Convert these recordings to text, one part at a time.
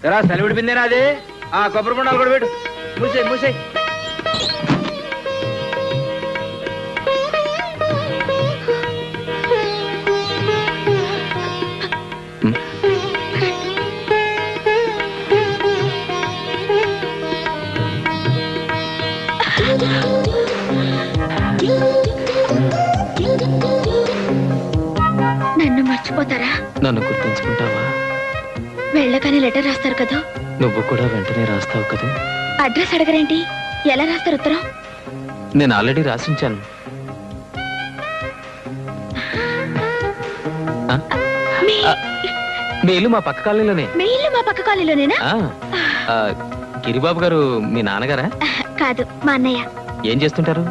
రా సెలవు విడిపిందేనా అది ఆ కొబ్బరి బొండాలు కూడా పెట్టు మూసే మూసే నన్ను మర్చిపోతారా? నన్ను గుర్తుంచుకుంటావా? వెళ్ళగానే లెటర్ రాస్తారు కదా. నువ్వు కూడా వెంటనే రాస్తావు కదా. అడ్రస్ అడగరేంటి? ఎలా రాస్తారు ఉత్తరం? నేను ఆల్రెడీ రాసించాను. మీ ఇల్లు మా పక్క కాలనీలోనే. మీ ఇల్లు మా పక్క కాలనీలోనేనా? గిరిబాబు గారు మీ నాన్నగారా? కాదు, మా అన్నయ్య. ఏం చేస్తుంటారు?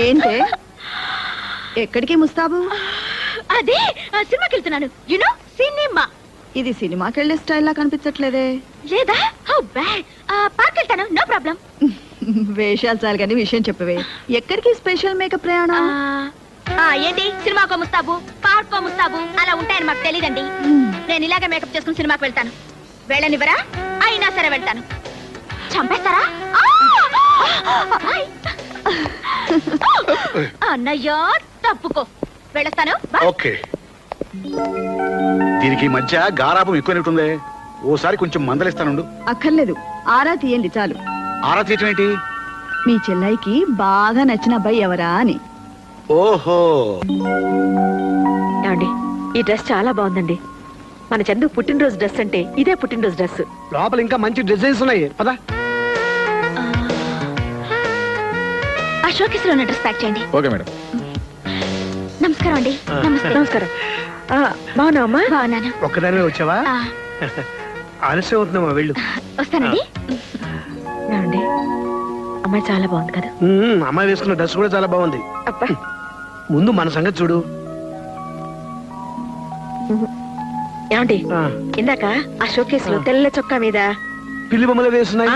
ఏంటే ఎక్కడికి ముస్తాబు? అదే సినిమాకి వెళ్తున్నాను. You know cinema. ఇది సినిమాకి వెళ్ళే స్టైల్ లా కనిపించట్లేదే. లేదా? How bad. పార్క్ వెళ్తాను, నో ప్రాబ్లం. వేషాలు చాలు కానీ విషయం చెప్పవే. ఎక్కడికి స్పెషల్ మేకప్ ప్రయాణం? ఏంటి సినిమాకో ముస్తాబు, పార్కో ముస్తాబు అలా ఉంటాయని మాకు తెలియదండి. నేను ఇలాగే మేకప్ చేసుకుని సినిమాకి వెళ్తాను. వెళ్ళనివరా? అయినా సరే వెళ్తాను. చంపేస్తారా? అన్నయ్యో తప్పుకో, వెళ్ళొస్తాను. ఓకే. దీనికి మధ్య గారాపం ఎక్కువైనట్టుంది. ఓసారి కొంచెం మందలిస్తానుండు. అక్కర్లేదు, ఆరా తీయండి చాలు. ఆరా తీయటం ఏంటి? మీ చెల్లైకి బాగా నచ్చిన అబ్బాయి ఎవరా అని. ఓహో, ఏమండి, ఈ డ్రెస్ చాలా బాగుందండి. మన చందు పుట్టినరోజు డ్రెస్ అంటే ఇదే పుట్టినరోజు డ్రెస్. లోపల ఇంకా మంచి డిజైన్స్ ఉన్నాయి పదా. ఆ షోకేస్ లో ఉన్న డ్రెస్ ప్యాక్ చేయండి. Okay madam. నమస్కారం అండి. నమస్కారం. బాగున్నావమ్మా? బాగున్నాను. ఒక్కదానివే వచ్చావా? ఆలస్యం అవుతున్నామా? వెళ్ళు. వస్తానండి. ఏమండి, అమ్మాయి చాలా బాగుంది కదా. అమ్మాయి వేసుకున్న డ్రెస్ కూడా చాలా బాగుంది. అబ్బా, ముందు మన సంగతి చూడు. ఏమండి, ఇందాక ఆ షోకేస్ లో తెల్ల చొక్కా మీద పిల్లి బొమ్మలు వేస్తున్నాయి.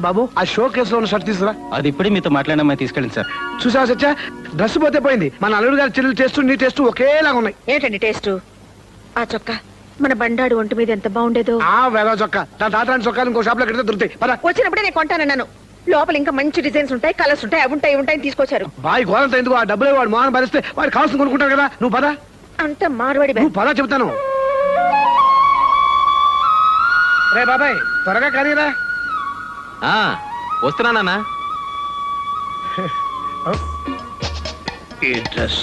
బాబు, ఆ షో కేసులో ఉన్న షర్ట్ తీసుకురా. అది ఇప్పుడే మీతో మాట్లాడిన తీసుకెళ్ళండి సార్. చూసావా సత్య, డ్రెస్ పోతే పోయింది. మన అల్లుడు గారి చెల్లెలు టేస్ట్ నీ టేస్ట్ ఒకేలాగా ఉన్నాయి. ఏంటండి టేస్ట్? ఆ చొక్కా మన బండాడు ఒంటి మీద ఎంత బాగుండేదో. ఆ వేల చొక్కా, నా తాతరాని చొక్కాలు ఇంకో షాప్ లో కడితే దొరుకుతాయి. వచ్చినప్పుడే నేను కొంటానన్నాను. లోపల ఇంకా మంచి డిజైన్స్ ఉంటాయి, కలర్స్ ఉంటాయి, అవి ఉంటాయి, ఉంటాయి తీసుకొచ్చారు. బాయ్ గోరంత ఎందుకు? ఆ డబ్బులే వాడు మోహన్ భరిస్తే వాడు కావాల్సింది కొనుక్కుంటారు కదా. నువ్వు పదా. అంత మార్వాడి నువ్వు పదా చెప్తాను. రే బాబాయ్, త్వరగా కానీరా. వస్తున్నానా? ఈ డ్రెస్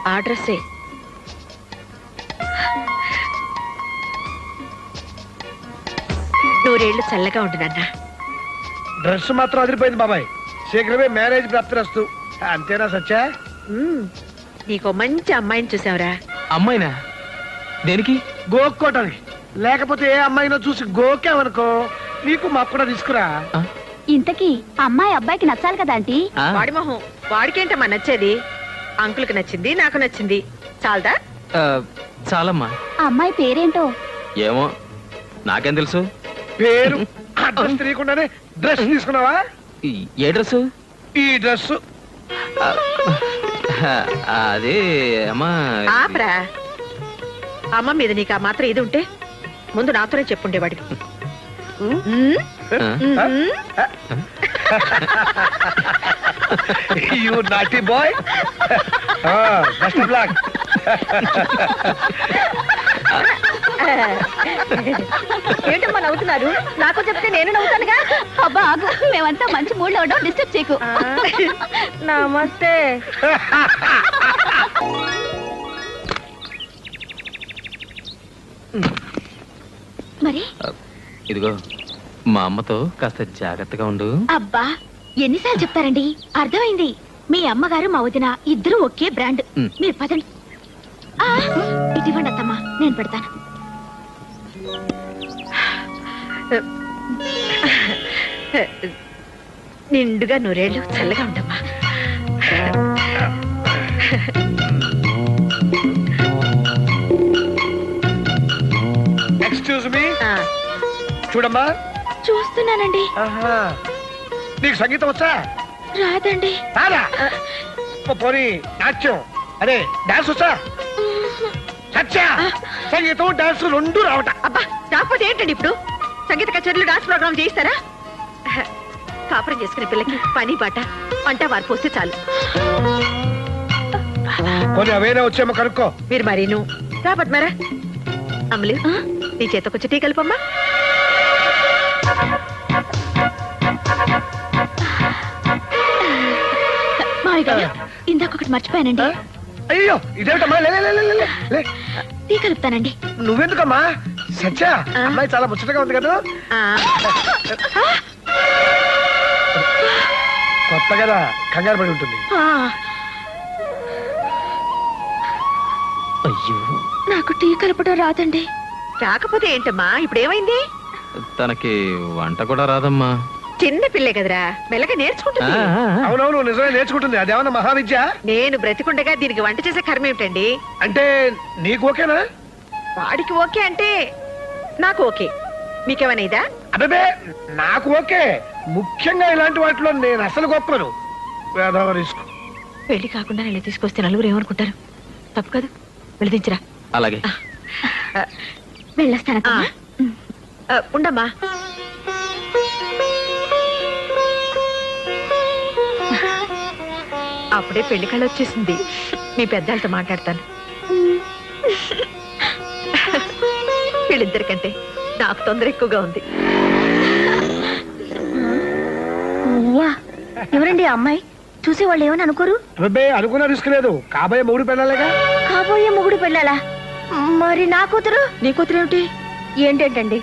ఆ డ్రెస్సే. నూరేళ్లు చల్లగా ఉంటుందన్నా. డ్రెస్ మాత్రం అదిరిపోయింది బాబాయ్. శీఘ్రమే మ్యారేజ్ ప్రాప్తిరస్తు. అంతేనా సత్య? నీకో మంచి అమ్మాయిని చూసావురా. అమ్మాయినా? దేనికి? గోక్కోటానికి. లేకపోతే ఏ అమ్మాయినో చూసి గోకావనుకో, నీకు మాకు కూడా తీసుకురా. ఇంతకీ అమ్మాయి అబ్బాయికి నచ్చాలి కదా ఆంటీ. వాడి మొహం వాడికేంటమ్మా నచ్చేది? అంకుల్కి నచ్చింది, నాకు నచ్చింది. చాలదా? చాలమ్మా. అమ్మాయి పేరేంటో? ఏమో, నాకేం తెలుసు. పేరు అడ్రస్ తెలియకుండానే డ్రెస్ తీసుకున్నావా? ఏ డ్రెస్? ఈ డ్రెస్. అదే అమ్మా. ఆపరా. అమ్మ మీద నీకు ఆ మాత్రం ఇది ఉంటే ముందు నాతోనే చెప్పుండేవాడికి. You naughty boy. Best of luck. ఏంటమ్మా నవ్వుతున్నారు? నాకు చెప్తే నేను నవ్వుతానుగా. అబ్బా ఆగు, మేమంతా మంచి మూడ్ లో ఉండవు, డిస్టర్బ్ చేయకు. నమస్తే. మరి ఇదిగో, మా అమ్మతో కాస్త జాగ్రత్తగా ఉండు. అబ్బా ఎన్నిసార్లు చెప్తారండి? అర్థమైంది. మీ అమ్మగారు మా వదిన ఇద్దరు ఒకే బ్రాండ్. మీరు పదండి. ఇది ఇవ్వండి అత్తమ్మా, నేను పెడతాను. నిండుగా నూరేళ్ళు చల్లగా ఉండమ్మా. ఎక్స్క్యూజ్ మీ ఆ, చూడమ్మా. చూస్తున్నానండి. ఆహా. నీకు సంగీతం వచ్చా? రాదండి. రాదా? పోనీ నాట్యం అదే డాన్స్ వచ్చా? సత్య సంగీతం డాన్స్ రెండు రావట. అబ్బా రాకపోతే ఏంటండి ఇప్పుడు సంగీత కచేరీలు డాన్స్ ప్రోగ్రామ్ చేయిస్తారా? కాపురం చేసుకునే పిల్లకి పని పాట వంట వారు పోస్తే చాలు. పోనీ అవేనా వచ్చేమో కనుక్కో. మీరు మరీను రా పద్మారా. అమలు నీ చేత కొంచెం టీ కలుపమ్మా. మామయ్య గారు ఇందాకొకటి మర్చిపోయానండి. అయ్యో ఇదేమిటమ్మా? లే, లే, లే, లే, లే, లే. టీ కలుపుతానండి. నువ్వెందుకమ్మా? సత్య అమ్మాయి చాలా ముచ్చటగా ఉంది కదా. ఆ, కొత్త కదా కంగారు పడి ఉంటుంది. ఆ, అయ్యో నాకు టీ కలపడం రాదండి. రాకపోతే ఏంటమ్మా ఇప్పుడు ఏమైంది? తనకి వంట కూడా రాదమ్మా. చిన్న పిల్లే కదరా మెల్లగా నేర్చుకుంటుంది. అవునవును నిజమే నేర్చుకుంటుంది. అదేమన్నా మహావిద్య? నేను బ్రతికుండగా దీనికి వంట చేసే కర్మ ఏమిటండి? అంటే నీకు ఓకేనా? వాడికి ఓకే అంటే నాకు ఓకే. మీకేమైనా ఇదా? అదే నాకు ఓకే. ముఖ్యంగా ఇలాంటి వాటిలో నేను అసలు గొప్పను. వేదవ రిస్క్. పెళ్లి కాకుండా నేను తీసుకొస్తే నలుగురు ఏమనుకుంటారు? తప్పు కదా, వెళదించరా. అలాగే. వెళ్ళొస్తానమ్మా. ఉండమ్మా. అప్పుడే పెళ్లి కళ వచ్చేసింది. మీ పెద్దలతో మాట్లాడతాను. వీళ్ళిద్దరికంటే నాకు తొందర ఎక్కువగా ఉంది. ఎవరండి ఆ అమ్మాయి? చూసి వాళ్ళు ఏమని అనుకోరు? అబ్బే అనుకున్న రిస్క్ లేదు. కాబోయే మూడు పెళ్ళాలేగా. కాబోయే మొగుడు పెళ్ళాలా? మరి నా కూతురు? నీ కూతురు ఏమిటి? ఏంటండి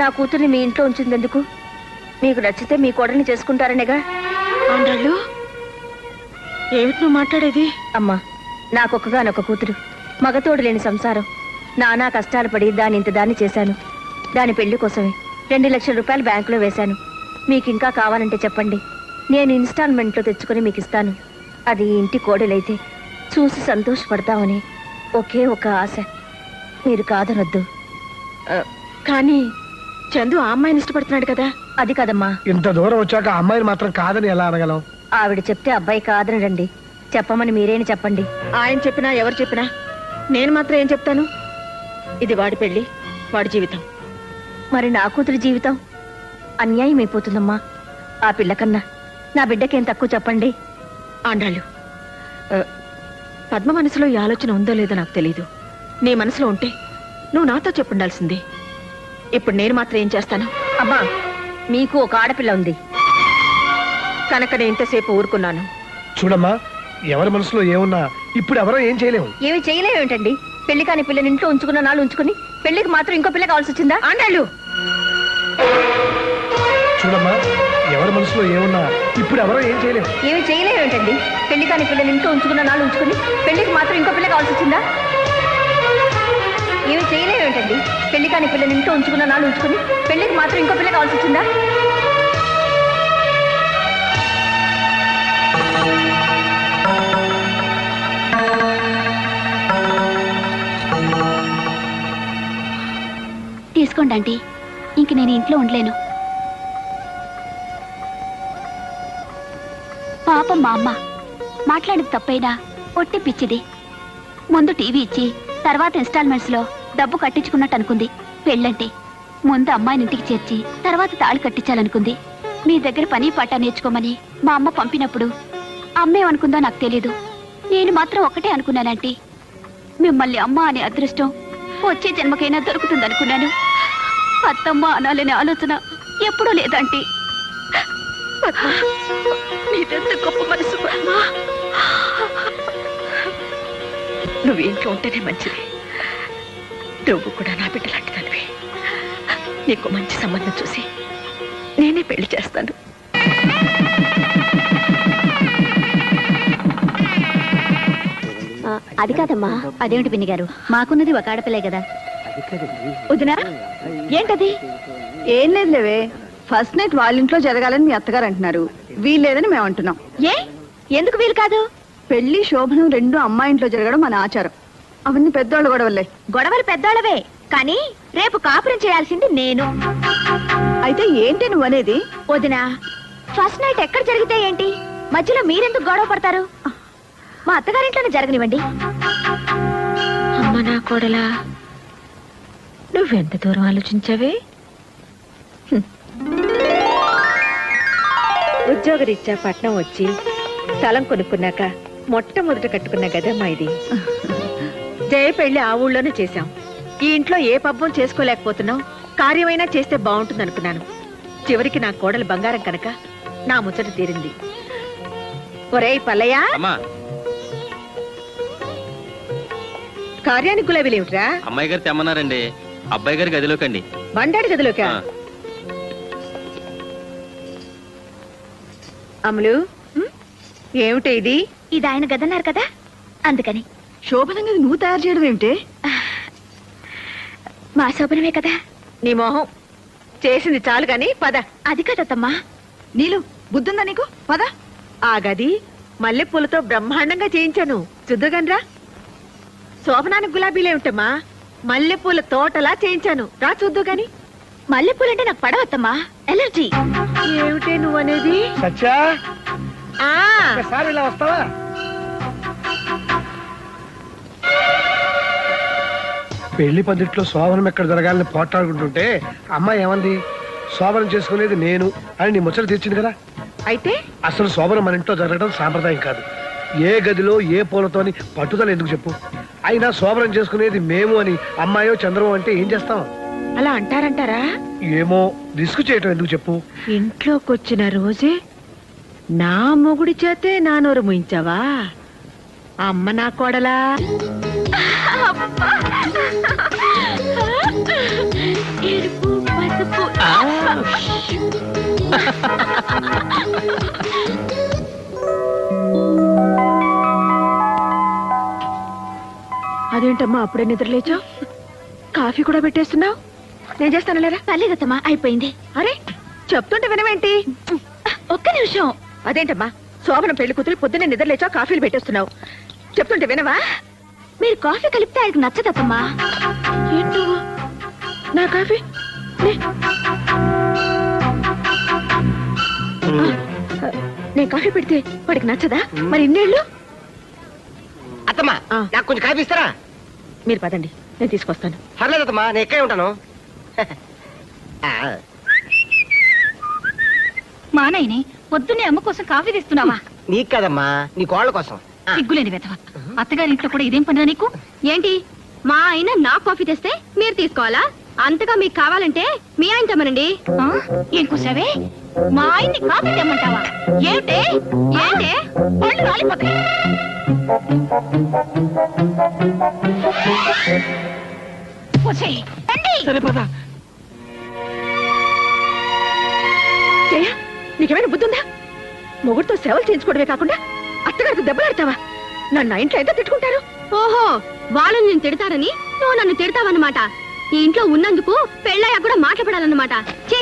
నా కూతుర్ని మీ ఇంట్లో ఉంచిందెందుకు? మీకు నచ్చితే మీ కోడల్ని చేసుకుంటారనేగా. ఆండాళ్ళు ఏమిటి నువ్వు మాట్లాడేది? అమ్మా నాకొక్కగానొక్క కూతురు, మగతోడు లేని సంసారం. నానా కష్టాలు పడి దాని ఇంత దాన్ని చేశాను. దాని పెళ్లి కోసమే 2 లక్షల రూపాయలు బ్యాంకులో వేశాను. మీకు ఇంకా కావాలంటే చెప్పండి, నేను ఇన్స్టాల్మెంట్లో తెచ్చుకొని మీకు ఇస్తాను. అది ఇంటి కోడలైతే చూసి సంతోషపడతామని ఒకే ఒక ఆశ. మీరు కాదనొద్దు. కానీ చందు ఆ అమ్మాయిని ఇష్టపడుతున్నాడు కదా. అది కదమ్మా. ఇంత దూరం వచ్చాక ఆ అమ్మాయిని మాత్రం కాదని ఎలా అనగలం? ఆవిడ చెప్తే అబ్బాయి కాదనడండి. చెప్పమని మీరేని చెప్పండి. ఆయన చెప్పినా ఎవరు చెప్పినా నేను మాత్రం ఏం చెప్తాను? ఇది వాడి పెళ్లి, వాడి జీవితం. మరి నా కూతురి జీవితం అన్యాయం అయిపోతుందమ్మా. ఆ పిల్లకన్నా నా బిడ్డకేం తక్కువ చెప్పండి. ఆండాళ్ళు పద్మ మనసులో ఈ ఆలోచన ఉందో లేదో నాకు తెలీదు. నీ మనసులో ఉంటే నువ్వు నాతో చెప్పుండాల్సింది. ఇప్పుడు నేను మాత్రం ఏం చేస్తాను? అమ్మా మీకు ఒక ఆడపిల్ల ఉంది కనుక నేను ఇంతసేపు ఊరుకున్నాను. చూడమ్మా ఎవరి మనసులో ఏమున్నా ఇప్పుడు ఎవరో ఏం చేయలేము. ఏమి చేయలేమేంటండి? పెళ్లి కాని పిల్లని ఇంట్లో ఉంచుకున్న నాళ్ళు ఉంచుకుని పెళ్లికి మాత్రం ఇంకో పిల్ల కావాల్సి వచ్చిందా? ఆండాళ్ళు చూడమ్మా ఎవరి మనసులో ఏమున్నా ఇప్పుడు ఎవరో ఏం చేయలేము. ఏమి చేయలేమేంటండి? పెళ్లి కాని పిల్లని ఇంట్లో ఉంచుకున్న నాళ్ళు ఉంచుకుని పెళ్లికి మాత్రం ఇంకో పిల్ల కావాల్సి వచ్చిందా? ఏమి చేయలేమేంటండి? పెళ్లి కాని పిల్లని ఇంట్లో ఉంచుకున్న నాళ్ళు ఉంచుకుని పెళ్లికి మాత్రం ఇంకో పిల్ల కావాల్సి వచ్చిందా? తీసుకోండి ఆంటీ, ఇంక నేను ఇంట్లో ఉండలేను. పాపం మా అమ్మ మాట్లాడేది తప్పైనా ఒట్టి పిచ్చిది. ముందు టీవీ ఇచ్చి తర్వాత ఇన్స్టాల్మెంట్స్ లో డబ్బు కట్టించుకున్నట్టు అనుకుంది. పెళ్ళంటే ముందు అమ్మాయిని ఇంటికి చేర్చి తర్వాత తాళి కట్టించాలనుకుంది. మీ దగ్గర పని పాట నేర్చుకోమని మా అమ్మ పంపినప్పుడు అమ్మేమనుకుందో నాకు తెలీదు. నేను మాత్రం ఒకటే అనుకున్నానంటీ, మిమ్మల్ని అమ్మ అనే అదృష్టం వచ్చే జన్మకైనా దొరుకుతుందనుకున్నాను. అత్తమ్మ అనాలనే ఆలోచన ఎప్పుడూ లేదంటీ. నీదెంత గొప్ప మనసు పద్మ. నువ్వు ఇంట్లో ఉంటేనే మంచిది. నువ్వు కూడా నా బిడ్డ లాంటిదానివి. నీకు మంచి సంబంధం చూసి నేనే పెళ్లి చేస్తాను. అది కాదమ్మా. అదేమిటి పిన్ని గారు, మాకున్నది ఒక ఆడపిల్లే కదా. వదినా ఏంటది? ఏం లేదులేవే, ఫస్ట్ నైట్ వాళ్ళ ఇంట్లో జరగాలని మీ అత్తగారు అంటున్నారు. వీల్లేదని మేము అంటున్నాం. ఏ ఎందుకు వీలు కాదు? పెళ్లి శోభనం రెండు అమ్మాయి ఇంట్లో జరగడం మన ఆచారం. అవన్నీ పెద్దవాళ్ళు గొడవలే. గొడవలు పెద్దోళ్ళవే, కానీ రేపు కాపురం చేయాల్సింది నేను. అయితే ఏంటి నువ్వు అనేది? వదినా, ఫస్ట్ నైట్ ఎక్కడ జరిగితే ఏంటి, మధ్యలో మీరెందుకు గొడవ పడతారు? మా అత్తగారింట్లోనే జరగనివ్వండి. అమ్మ నా కోడలా, నువ్వెంత దూరం ఆలోచించావే? ఉద్యోగరీత్యా పట్నం వచ్చి స్థలం కొనుక్కున్నాక మొట్టమొదట కట్టుకున్న గదమ్మా ఇది. జయ పెళ్లి ఆ ఊళ్ళోనే చేశాం. ఈ ఇంట్లో ఏ పబ్బం చేసుకోలేకపోతున్నాం, కార్యమైనా చేస్తే బాగుంటుంది అనుకున్నాను. చివరికి నా కోడలు బంగారం కనుక నా ముచ్చట తీరింది. ఒరేయ్ పల్లయ్య, అమ్మా, కార్యానికి గులాబీలేమిట్రా? అమ్మాయి గారు తెమ్మన్నారండి. అబ్బాయి గారి గదిలోకండి. బండాడి గదిలోకా? ఆ. అమలు, ఏమిటి ఇది? ఇది ఆయన గదన్నారు కదా, అందుకని. శోభనంగా నువ్వు తయారు చేయడం ఏమిటి? మా శోభనమే కదా. నీ మొహం చేసింది చాలు గాని పద. అది కదమ్మా. నీలు బుద్ధుందా నీకు? పద. ఆ గది మల్లెపూలతో బ్రహ్మాండంగా చేయించాను, చూద్దుగానరా. శోభనానికి గులాబీలేమిటమ్మా, మల్లెపూల తోటలా చేయించాను, రా చూద్దు గాని. మల్లెపూలంటే నాకు పడవద్దమ్మా, ఎలర్జీ. ఏమిటే నువ్వనేది? సత్యా, ఆ ఒకసారి ఇలా వస్తావా? పెళ్లి పందిట్లో శోభనం ఎక్కడ జరగాలని పోట్లాడుకుంటుంటే అమ్మాయి ఏమంది? శోభనం చేసుకునేది నేను అని నీ ముచ్చట తీర్చింది కదా. అయితే అసలు శోభనం మన ఇంట్లో జరగడం సాంప్రదాయం కాదు. ఏ గదిలో ఏ పూలతోని పట్టుదల ఎందుకు చెప్పు? అయినా శోభనం చేసుకునేది మేము అని అమ్మాయో చంద్రమో అంటే ఏం చేస్తాం? అలా అంటారంటారా? ఏమో, రిస్క్ చేయటం ఎందుకు చెప్పు? ఇంట్లోకొచ్చిన రోజే నా మొగుడి చేతే నా నోరు ముయించావా? అమ్మ నా కోడలా. ఎరుపు, పసుపు. అదేంటమ్మా అప్పుడే నిద్రలేచా? కాఫీ కూడా పెట్టేస్తున్నావు? నేను చేస్తాను లేరా. పర్లేదమ్మా, అయిపోయింది. అరే చెప్తుంటే వినవేంటి? ఒక్క నిమిషం. అదేంటమ్మా, శోభనం పెళ్లి కూతురు పొద్దున్నే నిద్రలేచా కాఫీలు పెట్టేస్తున్నావు, చెప్తుంటే వినవా? మీరు కాఫీ కలిపితే ఆయనకు నచ్చదమ్మా. ఏంటో నా కాఫీ నే. నేను కాఫీ పెడితే వాడికి నచ్చదా? మరి ఇన్నేళ్ళు. అత్తమ్మా, ఆ. నాకు కొంచెం కాఫీ ఇస్తారా? మీరు పదండి, నేను తీసుకొస్తాను. పర్లేదు అత్తమ్మా, నేను ఎక్కడే ఉంటాను. ఆ, మా నాయనే పొద్దున్నే అమ్మ కోసం కాఫీ తెస్తున్నావా? నీకు కదమ్మా, నీ కోళ్ళ కోసం. ఆ, సిగ్గులేని వెధవ. అత్తగారింట్లో కూడా ఇదేం పనిరా నీకు? ఏంటి, మా ఆయన నా కాఫీ తెస్తే మీరు తీసుకోవాలా? అంతగా మీకు కావాలంటే మీ ఆయన తెమ్మనండి. ఏం కూసావే? మా ఆయన్ని కాఫీ తెమ్మంటావా? ఏమిటే ఏంటే పళ్ళు రాలిపోతాయి. వచ్చేయ్, రండి. జయ, నీకేమైనా బుద్ధి ఉందా? మొగుడితో సేవలు చేయించుకోవడమే కాకుండా అత్తగారికి దెబ్బలాడతావా? నన్ను ఇంట్లో ఎంత తిట్టుకుంటారు? ఓహో, వాళ్ళు నేను తిడతారని నువ్వు నన్ను తిడతావన్నమాట. ఈ ఇంట్లో ఉన్నందుకు పెళ్ళయ్యా కూడా మాట్లాడాలన్నమాట. చే,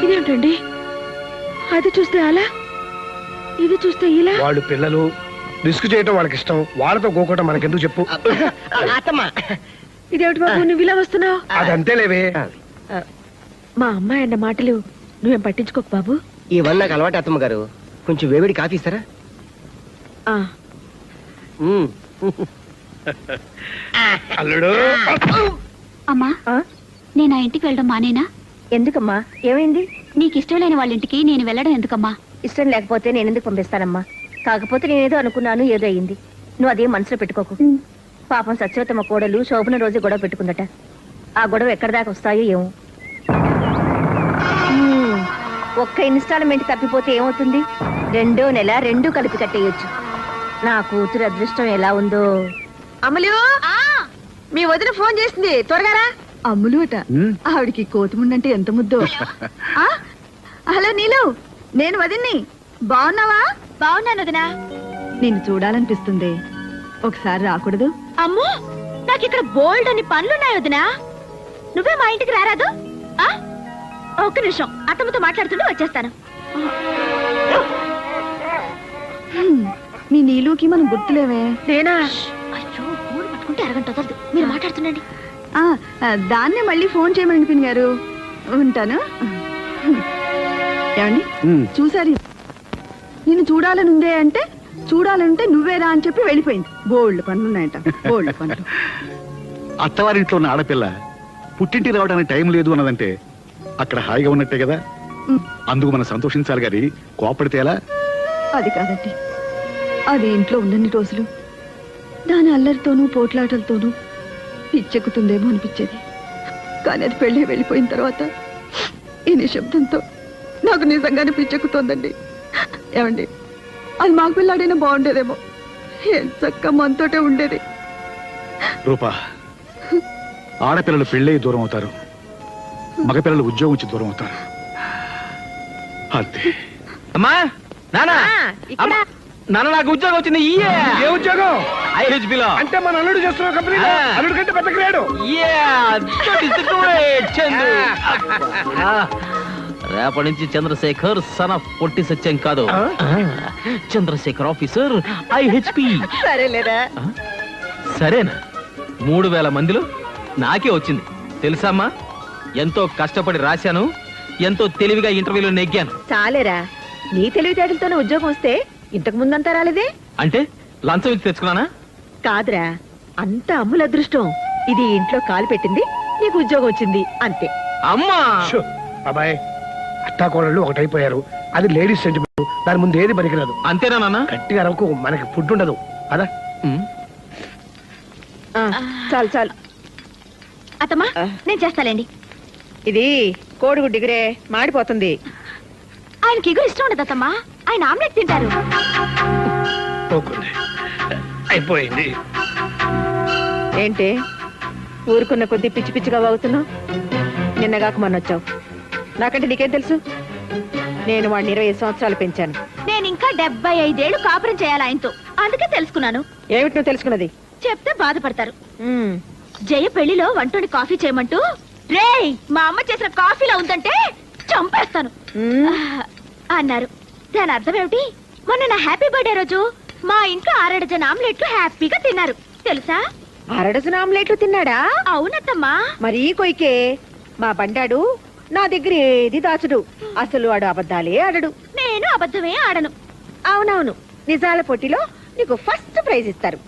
ఇదేమిటండి, అది చూస్తే అలా, ఇది చూస్తే ఇలా. వాళ్ళు పిల్లలు, రిస్క్ చేయటం వాళ్ళకి ఇష్టం. వాళ్ళతో గోకోవటం మనకెందుకు చెప్పు? అత్తమ్మా, ఇదేమిటి బాబు నువ్వు ఇలా వస్తున్నావు? అదంతే లేవే. మా అమ్మాయి అన్న మాటలు నువ్వేం పట్టించుకోకు బాబు. ఇవన్నీ నాకు అలవాటు అత్తమ్మ గారు. కొంచెం వేవిడి కాఫీ ఇస్తారా? ఆ, ఉమ్. అల్లుడు, అమ్మా, ఆ? నేను ఆ ఇంటికి వెళ్ళడం మానేనా? ఎందుకమ్మా, ఏమైంది? నీకు ఇష్టం లేని వాళ్ళ ఇంటికి నేను వెళ్ళడం ఎందుకమ్మా? ఇష్టం లేకపోతే నేను ఎందుకు పంపిస్తానమ్మా? కాకపోతే నేనేదో అనుకున్నాను, ఏదో అయింది. నువ్వు అదేం మనసులో పెట్టుకోకు. పాపం సత్యవతమ్మ కోడలు శోభన రోజు గొడవ పెట్టుకుందట. ఆ గొడవ ఎక్కడి దాకా వస్తాయో ఏమో. ఒక్క ఇన్స్టాల్మెంట్ తప్పిపోతే ఏమవుతుంది? 2వ నెల 2 కలిపి కట్టేయొచ్చు. నా కూతురు అదృష్టం ఎలా ఉందో. అమలు, మీ వదిన ఫోన్ చేసింది, త్వరగా రా. అమ్ములు అట. ఆవిడికి కోతిముండంటే ఎంత ముద్దో. ఆ, హలో నీలు, నేను వదిన్ని. బాగున్నావా? బాగున్నాను వదినా. నిన్ను చూడాలనిపిస్తుంది, ఒకసారి రాకూడదు? అమ్మో, నాకు ఇక్కడ బోల్డ్ అని పనులున్నాయి వదినా. నువ్వే మా ఇంటికి రారాదు? ఆ? ఒక్క నిమిషం, అత్తమ్మతో మాట్లాడుతుంటే వచ్చేస్తాను. మీ నీలుకి మనం గుర్తులేవే. నేనా? అయ్యో, ఊరు పట్టుకో. మాట్లాడుకుంటే అరగంట వదలదు. మీరు మాట్లాడుతుండండి. దాన్నే మళ్ళీ ఫోన్ చేయమని పిన్ గారు. ఉంటాను. ఏమండి చూసారు, నిన్ను చూడాలని ఉందే అంటే చూడాలంటే నువ్వేరా అని చెప్పి వెళ్ళిపోయింది. బోల్డ్ పనులు ఉన్నాయంట, బోల్డ్ పనులు. అత్తవారింట్లో ఉన్న ఆడపిల్ల పుట్టింటి రావడానికి టైం లేదు అన్నదంటే అక్కడ హాయిగా ఉన్నట్టే కదా. అందుకు మనం సంతోషించాలి గాని కోపడితే ఎలా? అది కాదండి, అది ఇంట్లో ఉన్నన్ని రోజులు దాని అల్లరితోనూ పోట్లాటలతోనూ పిచ్చెక్కుతుందేమో అనిపించేది. కానీ అది పెళ్ళి వెళ్ళిపోయిన తర్వాత ఈ నిశ్శబ్దంతో నాకు నిజంగానే పిచ్చెక్కుతోందండి. ఏమండి, అది మాకు పిల్లాడైనా బాగుండేదేమో. ఏం చక్క మనతోటే ఉండేది. రూపా, ఆడపిల్లలు పెళ్ళై దూరం అవుతారు, మగపిల్లలు ఉద్యోగం నుంచి దూరం అవుతారు. అంతే. అమ్మా నానా ఇక్కడ అమ్మా, నాన్న నాకు ఉద్యోగం వచ్చింది. ఏ ఉద్యోగం? ఐహెచ్బిలో. అంటే మన అల్లుడు చేస్తున్న కంపెనీ. అల్లుడు కంటే పెద్ద గ్రేడు. రేపటి నుంచి చంద్రశేఖర్ సన్ ఆఫ్ పొట్టి సత్యం కాదు, చంద్రశేఖర్ ఆఫీసర్ ఐహెచ్పి. సరేలేరా? సరేనా? 3000 మందిలో నాకే వచ్చింది తెలుసమ్మా. ఎంతో కష్టపడి రాశాను, ఎంతో తెలివిగా ఇంటర్వ్యూలో నెగ్గాను. చాలేరా, నీ తెలివితేటలతోనే ఉద్యోగం వస్తే ఇంతకు ముందంతా రాలేదే. అంటే లంచం ఇచ్చి తెచ్చుకున్నానా? కాదురా, అంత అమ్ముల అదృష్టం. ఇది ఇంట్లో కాలు పెట్టింది, నీకు ఉద్యోగం వచ్చింది అంతే. అమ్మా షో, బాబాయ్, అత్తాకోడళ్ళు ఒకటైపోయారు. అది లేడీస్ సెంటిమెంట్. దాని ముందు ఏది పనికిరాదు. అంతేనా నాన్న? గట్టిగా అరవకు, మనకి ఫుడ్ ఉండదు. అదా ఆ, చాలు చాలు. అత్తమ్మా నేను చేస్తాలేండి. ఇది కోడిగుడ్డు డిగ్రే మాడిపోతుంది. ఆయనకి ఎగురు ఇష్టం ఉండదు అత్తమ్మా. ఆయన ఆమ్లెట్ తింటారు. పోకుంది. అయిపోయింది. ఏంటి ఊరుకున్న కొద్దీ పిచ్చి పిచ్చిగా వాగుతున్నావు? నిన్నగాక మొన్నొచ్చావు. నాకంటే నీకేం తెలుసు? నేను వాడిని 25 సంవత్సరాలు పెంచాను. నేను ఇంకా 75 ఏళ్ళు కాపురం చేయాలి ఆయనతో. అందుకే తెలుసుకున్నాను. ఏమిటి నువ్వు తెలుసుకున్నది? చెప్తే బాధపడతారు. ఉమ్, జయ పెళ్లిలో వంటోడి కాఫీ చేయమంటూ రేయ్ మా అమ్మ చేసిన కాఫీలా ఉందంటే చంపేస్తాను అన్నారు. దాని అర్థం ఏమిటి? మొన్న నా హ్యాపీ బర్త్డే రోజు మా ఇంట్లో 6 డజన్ ఆమ్లెట్లు హ్యాపీగా తిన్నారు తెలుసా? 6 డజన్ ఆమ్లెట్లు తిన్నాడా? అవునత్తమ్మా. మరీ కొయ్కే. మా బండాడు నా దగ్గర ఏది దాచుడు. అసలు వాడు అబద్ధాలే ఆడడు. నేను అబద్ధమే ఆడను. అవునవును, నిజాల పోటీలో నీకు ఫస్ట్ ప్రైజ్ ఇస్తారు.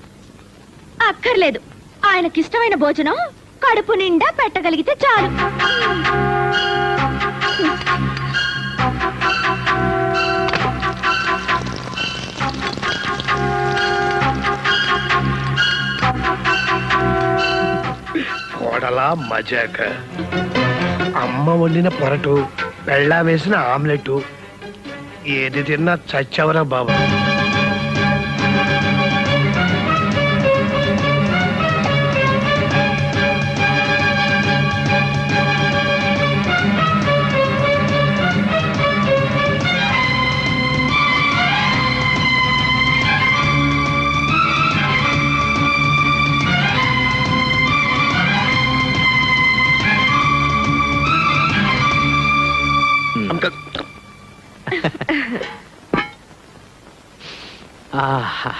అక్కర్లేదు, ఆయనకిష్టమైన భోజనం కడుపు నిండా పెట్టగలిగితే చాలు. కోడలా మజాక. అమ్మ వండిన పొరటు, పెళ్ళా వేసిన ఆమ్లెట్, ఏది తిన్నా చచ్చవరా బాబు. ఆహా.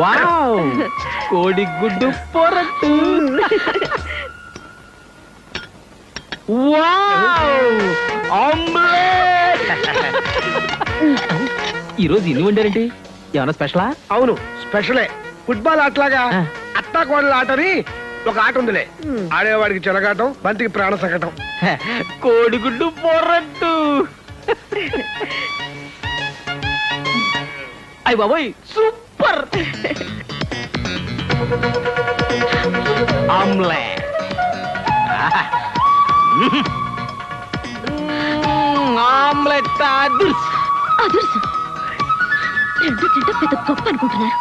వావ్, కోడి గుడ్డు పొరట్టు. Wow, omelette. ఈరోజు ఇన్ని వండారండి? ఏమన్నా స్పెషలా? అవును, స్పెషలే. ఫుట్బాల్ ఆటలాగా అత్తా కోడల ఆటని ఒక ఆట ఉందిలే. ఆడేవాడికి చెలగాటం, బంతికి ప్రాణ సంకటం. కోడిగుడ్డు పొరట్టు. అయ్య బాబోయ్, సూపర్. ఆమ్లెట్. అదుర్సు. 2 తింటే పెద్ద గొప్ప అనుకుంటున్నారు.